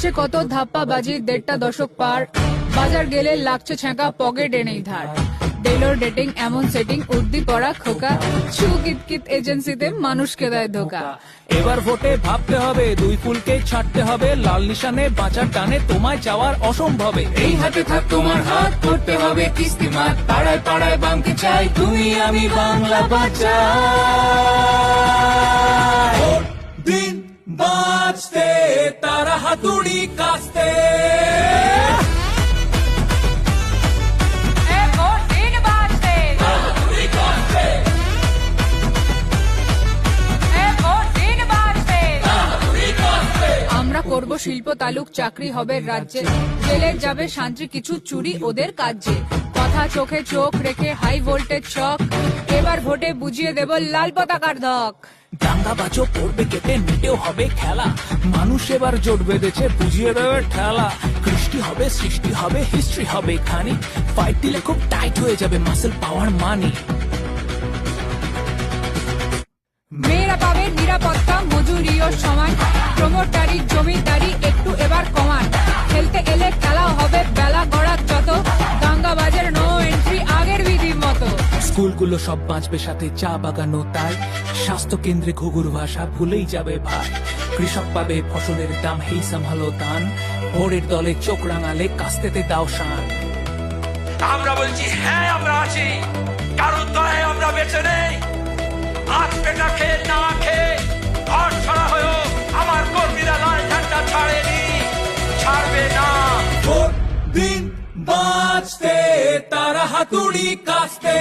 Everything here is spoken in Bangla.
চলছে কত ধাপ্পা বাজি 1.5 দশক পার, বাজার গেলে লাগছে ছ্যাঁকা, পকেটে নেই ধার। ডেলোর ডেটিং এমন সেটিং, উর্দি পড়া খোকা, ছু কিতকিত এজেন্সিতে মানুষকে দেয় ধোকা। এবার ভোটে ভাবতে হবে, দুই ফুলকে ছাড়তে হবে, লাল নিশানে বাঁচার টানে তোমায় চাওয়ার অসম্ভবে। এই হাতে থাক তোমার হাত, করতে হবে কিস্তিমাত, পাড়ায় পাড়ায় বামকে চাই, তুমি আমি বাংলা বাঁচাই। ভোট দিন বাঁচতে, তারা হাতুড়ি কাস্তে। আমরা করব শিল্প তালুক, চাকরি হবে রাজ্যে, জেলে যাবে শান্তি, কিছু চুরি ওদের কাজে। কথা চোখে চোখ রেখে হাই ভোল্টেজ চক, এবার ভোটে বুঝিয়ে দেব লাল পতাকার ধক। দাঙ্গা বাজো পড়বে কেটে, মিটেও হবে খেলা, মানুষ এবার জোট বেঁধেছে, বুঝিয়ে দেবে ঠেলা। কৃষ্টি হবে, সৃষ্টি হবে, হিস্ট্রি হবে খানি, ফাইট দিলে খুব টাইট হয়ে যাবে মাসেল পাওয়ার মানি। মেয়েরা পাবে নিরাপত্তা, মজুরিও সমান, প্রমোটারি জমিদারি একটু এবার কমান। খেলতে এলে খেলা হবে বেলা গড়ার যত, দাঙ্গাবাজের নো এন্ট্রি আগের বিধি মতো। স্কুলগুলো সব বাঁচবে, সাথে চা বাগানো তাই, স্বাস্থ্য কেন্দ্রে ঘুঘুর ভাষা ভুলেই যাবে ভাই। কৃষক পাবে ফসলের দাম, হেই সামহালো দান, ভোরের দলে চোখ রাঙালে কাস্তেতে দাও শান। আমরা বলছি হ্যাঁ আমরা আছি, কারণ দয়ায় আমরা বেঁচে নেই। আজ পেটা খেয়ে না খেয়ে ঘর ছাড়া হয়েও আমার কর্মীরা লাল ঝান্ডা ছাড়েনি, ছাড়বে না। ভোট দিন বাঁচতে, তারা হাতুড়ি কাস্তে।